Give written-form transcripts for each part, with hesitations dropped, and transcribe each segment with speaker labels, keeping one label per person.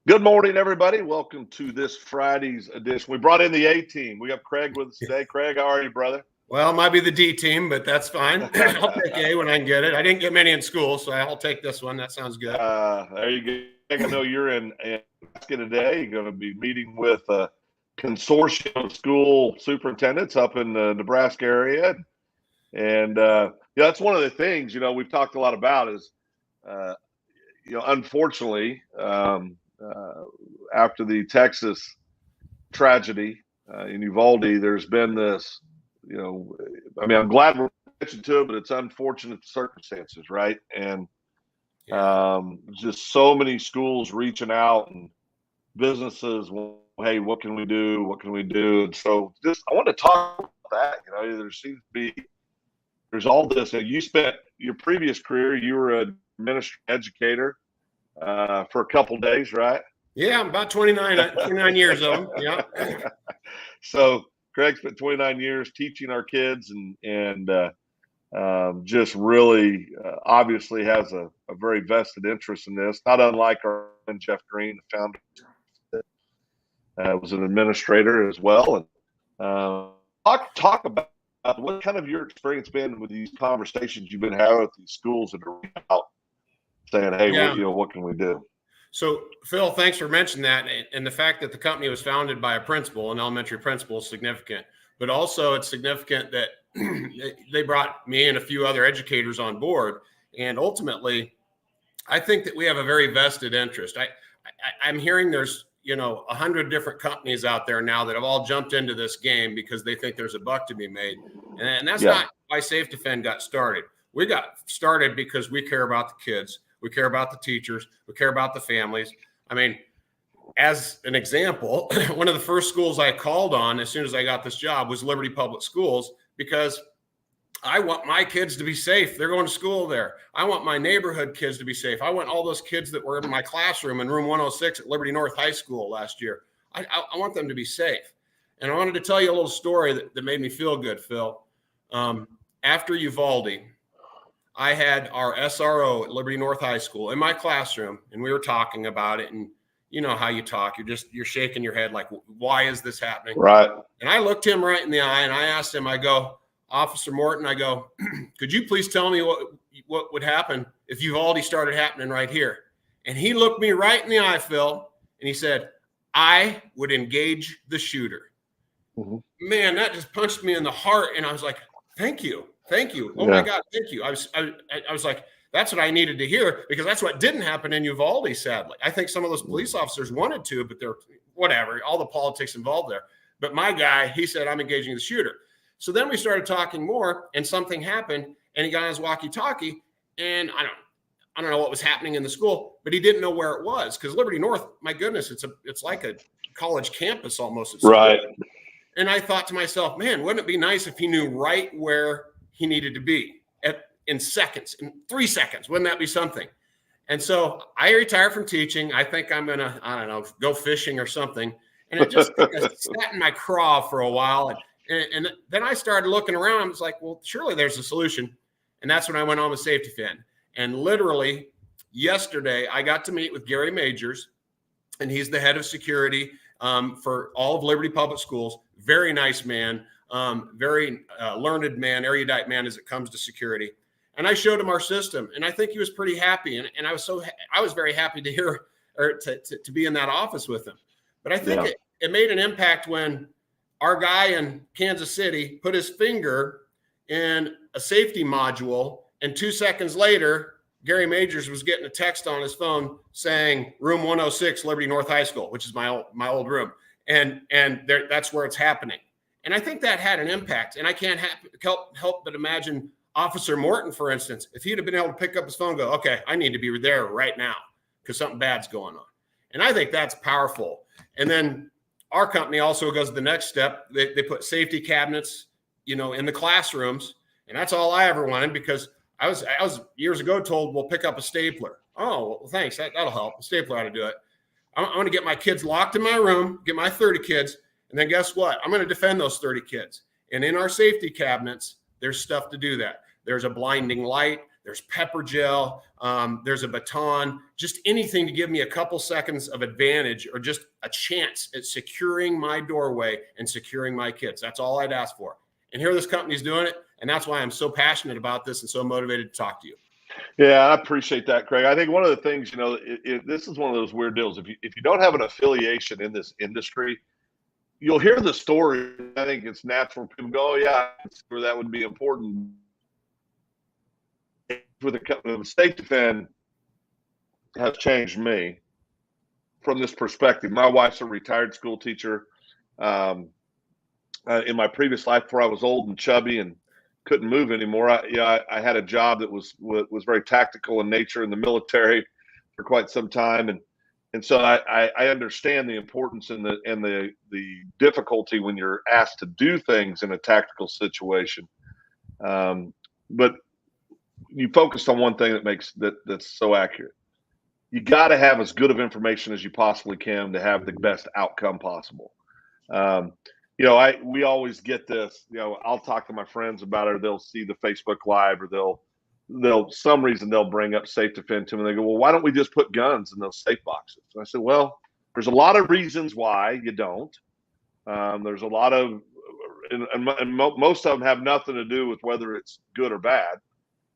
Speaker 1: Good morning, everybody. Welcome to this Friday's edition. We brought in the A team. We have Craig with us today. Craig, how are you, brother?
Speaker 2: Well, it might be the D team, but that's fine. I'll take A when I can get it. I didn't get many in school, so I'll take this one. That sounds good.
Speaker 1: There you go. Craig, I know you're in Alaska today. You're going to be meeting with a consortium of school superintendents up in the Nebraska area. And that's one of the things, we've talked a lot about is, unfortunately, after the Texas tragedy in Uvalde, there's been this, I'm glad we're attention to it, but it's unfortunate circumstances, right? And just so many schools reaching out and businesses, well, hey, what can we do? What can we do? And so I want to talk about that. There seems to be, there's all this. You spent your previous career, you were an administrative educator for a couple of days, right?
Speaker 2: Yeah, I'm about 29 years old. Yeah.
Speaker 1: So Craig spent 29 years teaching our kids and just really obviously has a very vested interest in this, not unlike our friend Jeff Green, the founder, was an administrator as well. And talk about what kind of your experience been with these conversations you've been having with these schools that are out saying, hey, what can we do?
Speaker 2: So, Phil, thanks for mentioning that. And the fact that the company was founded by a principal, an elementary principal, is significant. But also it's significant that they brought me and a few other educators on board. And ultimately, I think that we have a very vested interest. I'm hearing there's 100 different companies out there now that have all jumped into this game because they think there's a buck to be made. And that's not why SafeDefend got started. We got started because we care about the kids. We care about the teachers. We care about the families. I mean, as an example, one of the first schools I called on as soon as I got this job was Liberty Public Schools, because I want my kids to be safe. They're going to school there. I want my neighborhood kids to be safe. I want all those kids that were in my classroom in room 106 at Liberty North High School last year. I want them to be safe. And I wanted to tell you a little story that made me feel good, Phil. After Uvalde, I had our SRO at Liberty North High School in my classroom, and we were talking about it. And you know how you talk. You're shaking your head like, why is this happening?
Speaker 1: Right.
Speaker 2: And I looked him right in the eye and I asked him, I go, Officer Morton, I go, could you please tell me what would happen if Uvalde started happening right here? And he looked me right in the eye, Phil, and he said, I would engage the shooter. Mm-hmm. Man, that just punched me in the heart. And I was like, thank you. Thank you. Oh my God, thank you. I was like, that's what I needed to hear, because that's what didn't happen in Uvalde, sadly. I think some of those police officers wanted to, but they're whatever, all the politics involved there. But my guy, he said, I'm engaging the shooter. So then we started talking more, and something happened, and he got on his walkie-talkie, and I don't know what was happening in the school, but he didn't know where it was, because Liberty North, my goodness, it's like a college campus almost.
Speaker 1: Right.
Speaker 2: And I thought to myself, man, wouldn't it be nice if he knew right where he needed to be in seconds, in 3 seconds? Wouldn't that be something? And so I retired from teaching. I think I'm going to, go fishing or something. And it just sat in my craw for a while. And then I started looking around. I was like, well, surely there's a solution. And that's when I went on with SafeDefend. And literally yesterday, I got to meet with Gary Majors, and he's the head of security for all of Liberty Public Schools. Very nice man. Very learned man, erudite man as it comes to security. And I showed him our system, and I think he was pretty happy. And I was very happy to hear, or to be in that office with him. But I think it made an impact when our guy in Kansas City put his finger in a safety module, and 2 seconds later, Gary Majors was getting a text on his phone saying room 106, Liberty North High School, which is my old room. And that's where it's happening. And I think that had an impact. And I can't help but imagine Officer Morton, for instance, if he'd have been able to pick up his phone and go, okay, I need to be there right now because something bad's going on. And I think that's powerful. And then our company also goes the next step. They put safety cabinets, in the classrooms. And that's all I ever wanted, because I was years ago told, well, pick up a stapler. Oh, well, thanks. That'll help. A stapler ought to do it. I'm going to get my kids locked in my room, get my 30 kids. And then guess what? I'm going to defend those 30 kids. And in our safety cabinets, there's stuff to do that. There's a blinding light. there's pepper gel, there's a baton, just anything to give me a couple seconds of advantage or just a chance at securing my doorway and securing my kids. That's all I'd ask for. And here this company's doing it. And that's why I'm so passionate about this and so motivated to talk to you.
Speaker 1: Yeah, I appreciate that, Craig. I think one of the things, this is one of those weird deals. If you don't have an affiliation in this industry, you'll hear the story. I think it's natural. People go, "Oh yeah, that would be important." With the SafeDefend has changed me from this perspective. My wife's a retired school teacher. In my previous life, before I was old and chubby and couldn't move anymore, I had a job that was very tactical in nature in the military for quite some time, and so I understand the importance and the difficulty when you're asked to do things in a tactical situation. But you focused on one thing that's so accurate. You got to have as good of information as you possibly can to have the best outcome possible. We always get this, I'll talk to my friends about it, or they'll see the Facebook Live, or they'll some reason they'll bring up SafeDefend to me, and they go, "Well, why don't we just put guns in those safe boxes?" And I said, "Well, there's a lot of reasons why you don't. There's a lot of, and most of them have nothing to do with whether it's good or bad.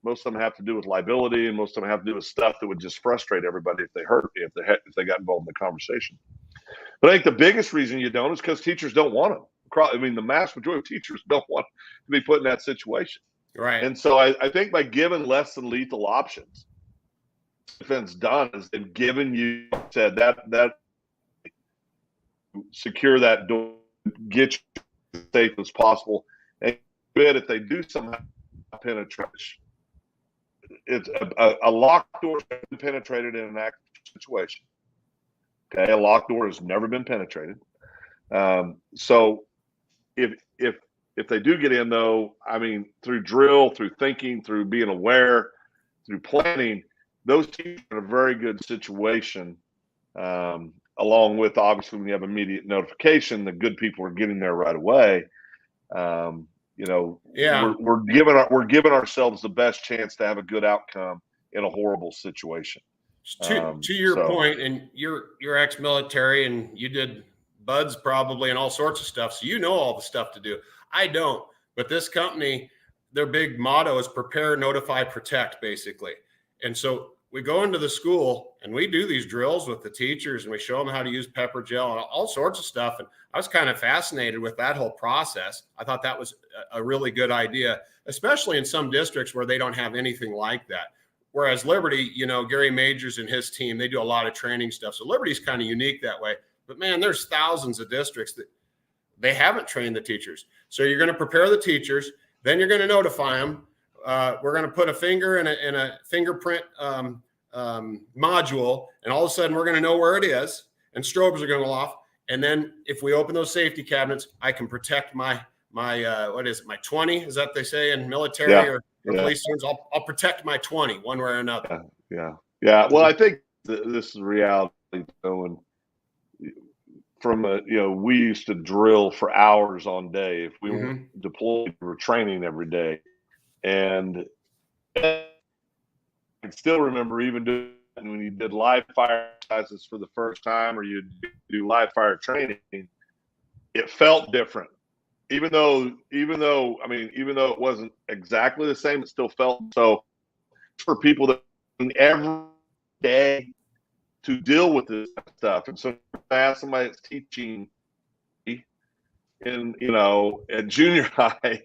Speaker 1: Most of them have to do with liability, and most of them have to do with stuff that would just frustrate everybody if they got involved in the conversation. But I think the biggest reason you don't is because teachers don't want them. I mean, the mass majority of teachers don't want to be put in that situation.
Speaker 2: Right.
Speaker 1: And so I think by giving less than lethal options, defense done is they've given you said that secure that door, get you as safe as possible, and if they do somehow penetrate, it's a locked door has been penetrated in an active situation. Okay, a locked door has never been penetrated. So if they do get in, though, I mean, through drill, through thinking, through being aware, through planning, those teams are in a very good situation. Along with, obviously, when you have immediate notification, the good people are getting there right away.
Speaker 2: Yeah,
Speaker 1: we're giving ourselves the best chance to have a good outcome in a horrible situation.
Speaker 2: To your point, and you're ex-military, and you did buds probably and all sorts of stuff, so you know all the stuff to do. I don't, but this company, their big motto is prepare, notify, protect, basically. And so we go into the school and we do these drills with the teachers, and we show them how to use pepper gel and all sorts of stuff. And I was kind of fascinated with that whole process. I thought that was a really good idea, especially in some districts where they don't have anything like that. Whereas Liberty, Gary Majors and his team, they do a lot of training stuff. So Liberty's kind of unique that way. But man, there's thousands of districts that they haven't trained the teachers. So you're going to prepare the teachers, then you're going to notify them. We're going to put a finger in a fingerprint module, and all of a sudden we're going to know where it is, and strobes are going to go off. And then if we open those safety cabinets, I can protect my what is it, my 20? Is that what they say in military or police terms? I'll protect my 20 one way or another.
Speaker 1: Yeah. Well, I think this is reality, and from we used to drill for hours on day. If we were deployed, we were training every day. And I can still remember even doing when you did live fire exercises for the first time, or you do live fire training, it felt different. Even though it wasn't exactly the same, it still felt so. For people that every day to deal with this stuff, and so I ask somebody that's teaching in at junior high,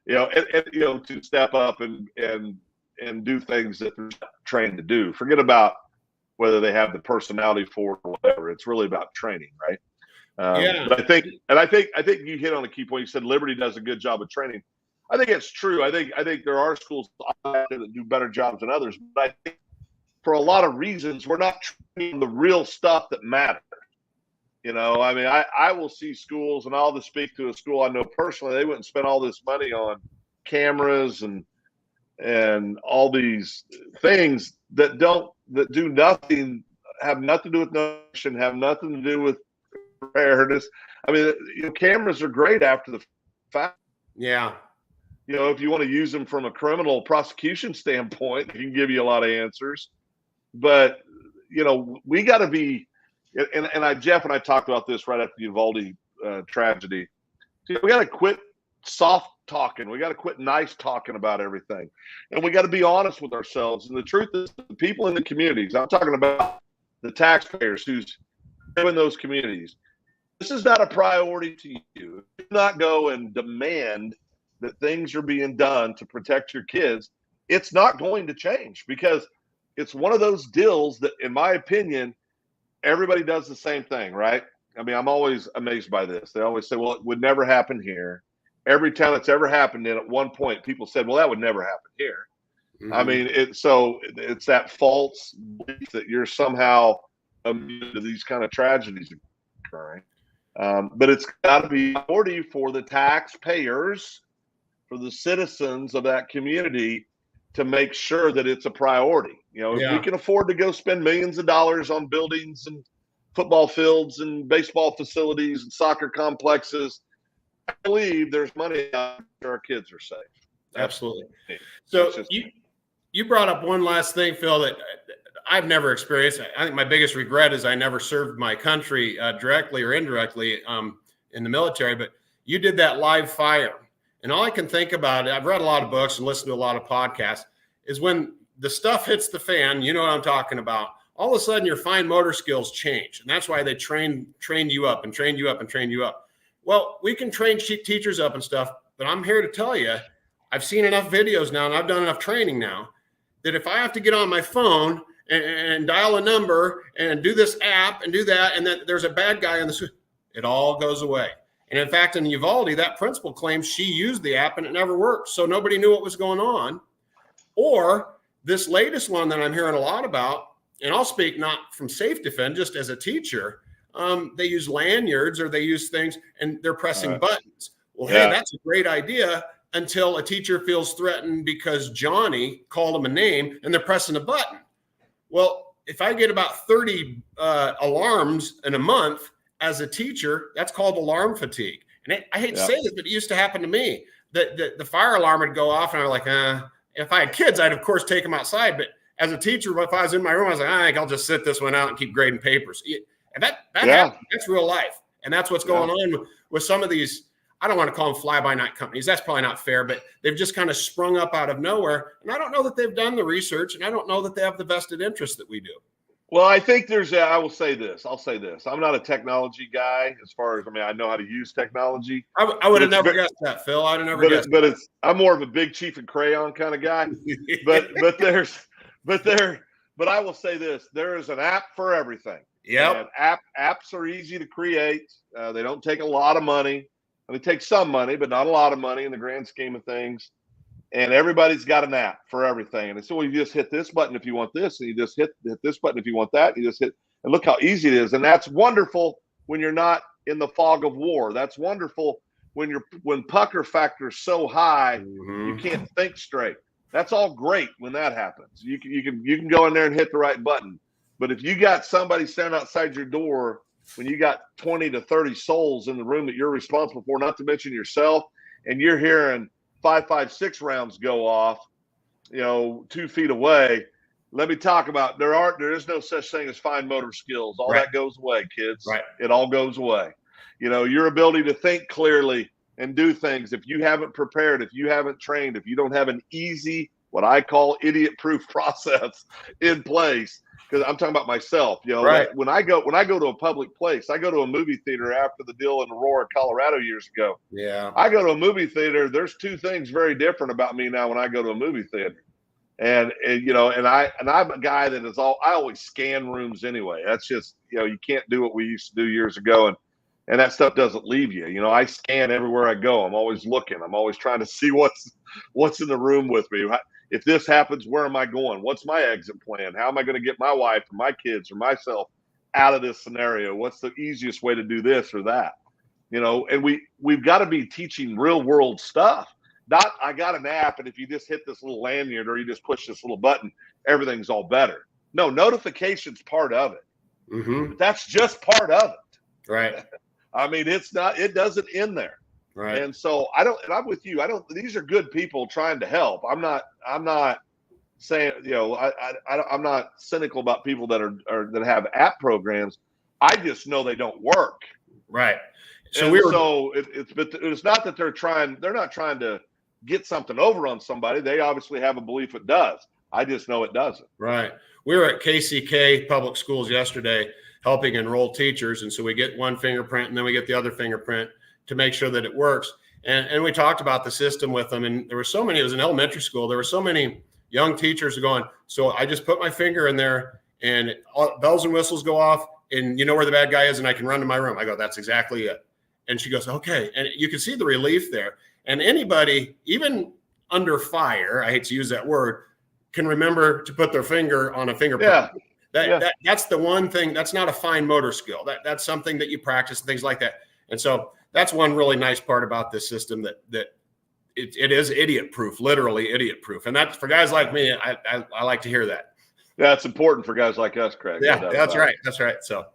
Speaker 1: to step up and do things that they're trained to do. Forget about whether they have the personality for it or whatever. It's really about training, right? But I think you hit on a key point. You said Liberty does a good job of training. I think it's true. I think there are schools that do better jobs than others. But I think for a lot of reasons, we're not training the real stuff that matters. I will see schools, and I'll just speak to a school I know personally. They wouldn't spend all this money on cameras and all these things that do nothing, have nothing to do with notion, have nothing to do with preparedness. Cameras are great after the fact.
Speaker 2: Yeah.
Speaker 1: if you want to use them from a criminal prosecution standpoint, they can give you a lot of answers. But, we got to be, and Jeff and I talked about this right after the Uvalde tragedy. We got to quit soft talking. We got to quit nice talking about everything. And we got to be honest with ourselves. And the truth is, the people in the communities, I'm talking about the taxpayers who's in those communities, this is not a priority to you. Do not go and demand that things are being done to protect your kids. It's not going to change, because it's one of those deals that, in my opinion, everybody does the same thing, right? I mean, I'm always amazed by this. They always say, well, it would never happen here. Every time it's ever happened, and at one point people said, well, that would never happen here. Mm-hmm. I mean, it's that false belief that you're somehow immune to these kind of tragedies occurring. But it's got to be a priority for the taxpayers, for the citizens of that community, to make sure that it's a priority. If we can afford to go spend millions of dollars on buildings and football fields and baseball facilities and soccer complexes, I believe there's money out there, our kids are safe.
Speaker 2: Absolutely. So you brought up one last thing, Phil, that I've never experienced. I think my biggest regret is I never served my country directly or indirectly in the military, but you did that live fire. And all I can think about, I've read a lot of books and listened to a lot of podcasts, is when the stuff hits the fan, you know what I'm talking about, all of a sudden your fine motor skills change. And that's why they train you up and train you up and train you up. Well, we can train teachers up and stuff, but I'm here to tell you, I've seen enough videos now and I've done enough training now that if I have to get on my phone and dial a number and do this app and do that, and then there's a bad guy on the screen, it all goes away. And in fact, in Uvalde, that principal claims she used the app and it never worked. So nobody knew what was going on. Or this latest one that I'm hearing a lot about, and I'll speak not from SafeDefend, just as a teacher, they use lanyards or they use things and they're pressing buttons. Well, hey, that's a great idea until a teacher feels threatened because Johnny called them a name and they're pressing a button. Well, if I get about 30 alarms in a month as a teacher, that's called alarm fatigue. And I hate to say this, but it used to happen to me. The fire alarm would go off and I'm like, if I had kids, I'd of course take them outside. But as a teacher, if I was in my room, I was like, I think I'll just sit this one out and keep grading papers. And that happens. That's real life. And that's what's going on with some of these, I don't want to call them fly-by-night companies. That's probably not fair, but they've just kind of sprung up out of nowhere. And I don't know that they've done the research, and I don't know that they have the vested interest that we do.
Speaker 1: Well, I think I will say this. I'll say this. I'm not a technology guy as far as, I know how to use technology.
Speaker 2: I would have never guessed that, Phil. I'd have never guessed that.
Speaker 1: I'm more of a big chief and crayon kind of guy. but I will say this. There is an app for everything.
Speaker 2: Yeah.
Speaker 1: Apps are easy to create. They don't take a lot of money. They take some money, but not a lot of money in the grand scheme of things. And everybody's got an app for everything. And so you just hit this button if you want this, and you just hit this button if you want that. You just hit, and look how easy it is. And that's wonderful when you're not in the fog of war. That's wonderful when pucker factor is so high, you can't think straight. That's all great when that happens. You can go in there and hit the right button. But if you got somebody standing outside your door, when you got 20 to 30 souls in the room that you're responsible for, not to mention yourself, and you're hearing 5.56 rounds go off, 2 feet away. Let me talk about, there is no such thing as fine motor skills. All that goes away, kids.
Speaker 2: Right.
Speaker 1: It all goes away. Your ability to think clearly and do things, if you haven't prepared, if you haven't trained, if you don't have an easy, what I call idiot-proof process in place, because I'm talking about myself, when I go to a public place, I go to a movie theater after the deal in Aurora, Colorado years ago.
Speaker 2: Yeah.
Speaker 1: I go to a movie theater. There's 2 things very different about me now when I go to a movie theater. And I'm a guy that I always scan rooms anyway. That's just, you can't do what we used to do years ago. And that stuff doesn't leave you. I scan everywhere I go. I'm always looking. I'm always trying to see what's in the room with me. If this happens, where am I going? What's my exit plan? How am I going to get my wife or my kids or myself out of this scenario? What's the easiest way to do this or that? And we've got to be teaching real world stuff. Not, I got an app, and if you just hit this little lanyard or you just push this little button, everything's all better. No, notification's part of it.
Speaker 2: Mm-hmm.
Speaker 1: That's just part of it.
Speaker 2: Right.
Speaker 1: It's not, it doesn't end there.
Speaker 2: Right.
Speaker 1: And so and I'm with you. These are good people trying to help. I'm not saying, I'm not cynical about people that that have app programs. I just know they don't work.
Speaker 2: Right.
Speaker 1: So it's not that they're not trying to get something over on somebody. They obviously have a belief it does. I just know it doesn't.
Speaker 2: Right. We were at KCK Public Schools yesterday helping enroll teachers. And so we get one fingerprint and then we get the other fingerprint to make sure that it works. And we talked about the system with them. And there were so many, it was an elementary school. There were so many young teachers going, so I just put my finger in there and bells and whistles go off and you know where the bad guy is and I can run to my room. I go, that's exactly it. And she goes, okay. And you can see the relief there. And anybody, even under fire, I hate to use that word, can remember to put their finger on a fingerprint.
Speaker 1: Yeah.
Speaker 2: That's the one thing. That's not a fine motor skill. That's something that you practice and things like that. And so that's one really nice part about this system that it is idiot proof, literally idiot proof. And that's for guys like me. I like to hear that.
Speaker 1: Yeah, it's important for guys like us, Craig.
Speaker 2: Yeah, that's right. That's right. So,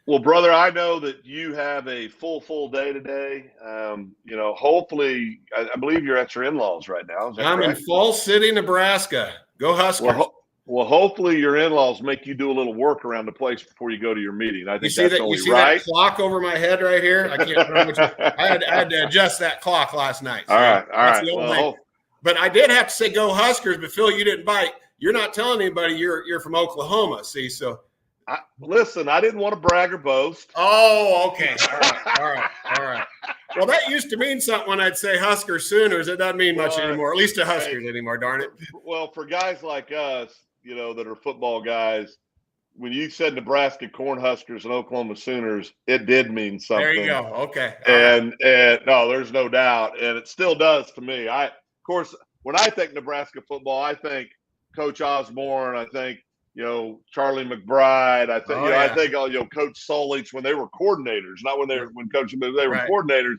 Speaker 1: well, brother, I know that you have a full day today. Hopefully, I believe you're at your in-laws right now. Is that
Speaker 2: I'm
Speaker 1: correct?
Speaker 2: in Falls City, Nebraska. Go Huskers.
Speaker 1: Well, hopefully your in-laws make you do a little work around the place before you go to your meeting. I think
Speaker 2: you
Speaker 1: that's only
Speaker 2: see
Speaker 1: right.
Speaker 2: That clock over my head right here? I can't remember. I had to adjust that clock last night. So
Speaker 1: all right. Well,
Speaker 2: but I did have to say go Huskers. But Phil, you didn't bite. You're not telling anybody you're from Oklahoma. See, so
Speaker 1: listen, I didn't want to brag or boast.
Speaker 2: Oh, okay. All right. Well, that used to mean something when I'd say Huskers Sooners. It doesn't mean much anymore, at least to Huskers anymore, darn it.
Speaker 1: Well, for guys like us, that are football guys, when you said Nebraska Cornhuskers and Oklahoma Sooners, it did mean something.
Speaker 2: There you go. Okay.
Speaker 1: And no, there's no doubt. And it still does to me. Of course, when I think Nebraska football, I think Coach Osborne, I think, Charlie McBride, I think, I think Coach Solich when they were coordinators, not when they were coordinators.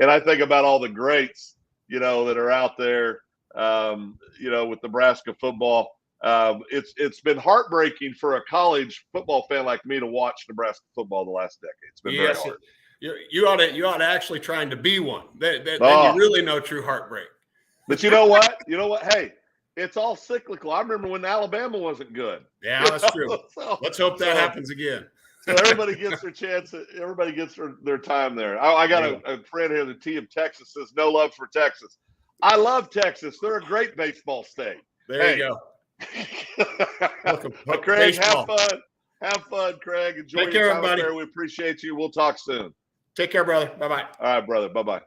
Speaker 1: And I think about all the greats, that are out there, with Nebraska football. It's been heartbreaking for a college football fan like me to watch Nebraska football the last decade. It's been very hard.
Speaker 2: You ought to actually trying to be one. Then you really know true heartbreak.
Speaker 1: But you know what? Hey, it's all cyclical. I remember when Alabama wasn't good.
Speaker 2: Yeah, that's true. Let's hope that happens again.
Speaker 1: So everybody gets their chance. Everybody gets their time there. I got a friend here, the T of Texas, says no love for Texas. I love Texas. They're a great baseball state.
Speaker 2: There you go.
Speaker 1: Craig, have fun. Have fun, Craig. Enjoy
Speaker 2: your time, everybody.
Speaker 1: there. We appreciate you. We'll talk soon.
Speaker 2: Take care, brother. Bye-bye.
Speaker 1: All right, brother. Bye-bye.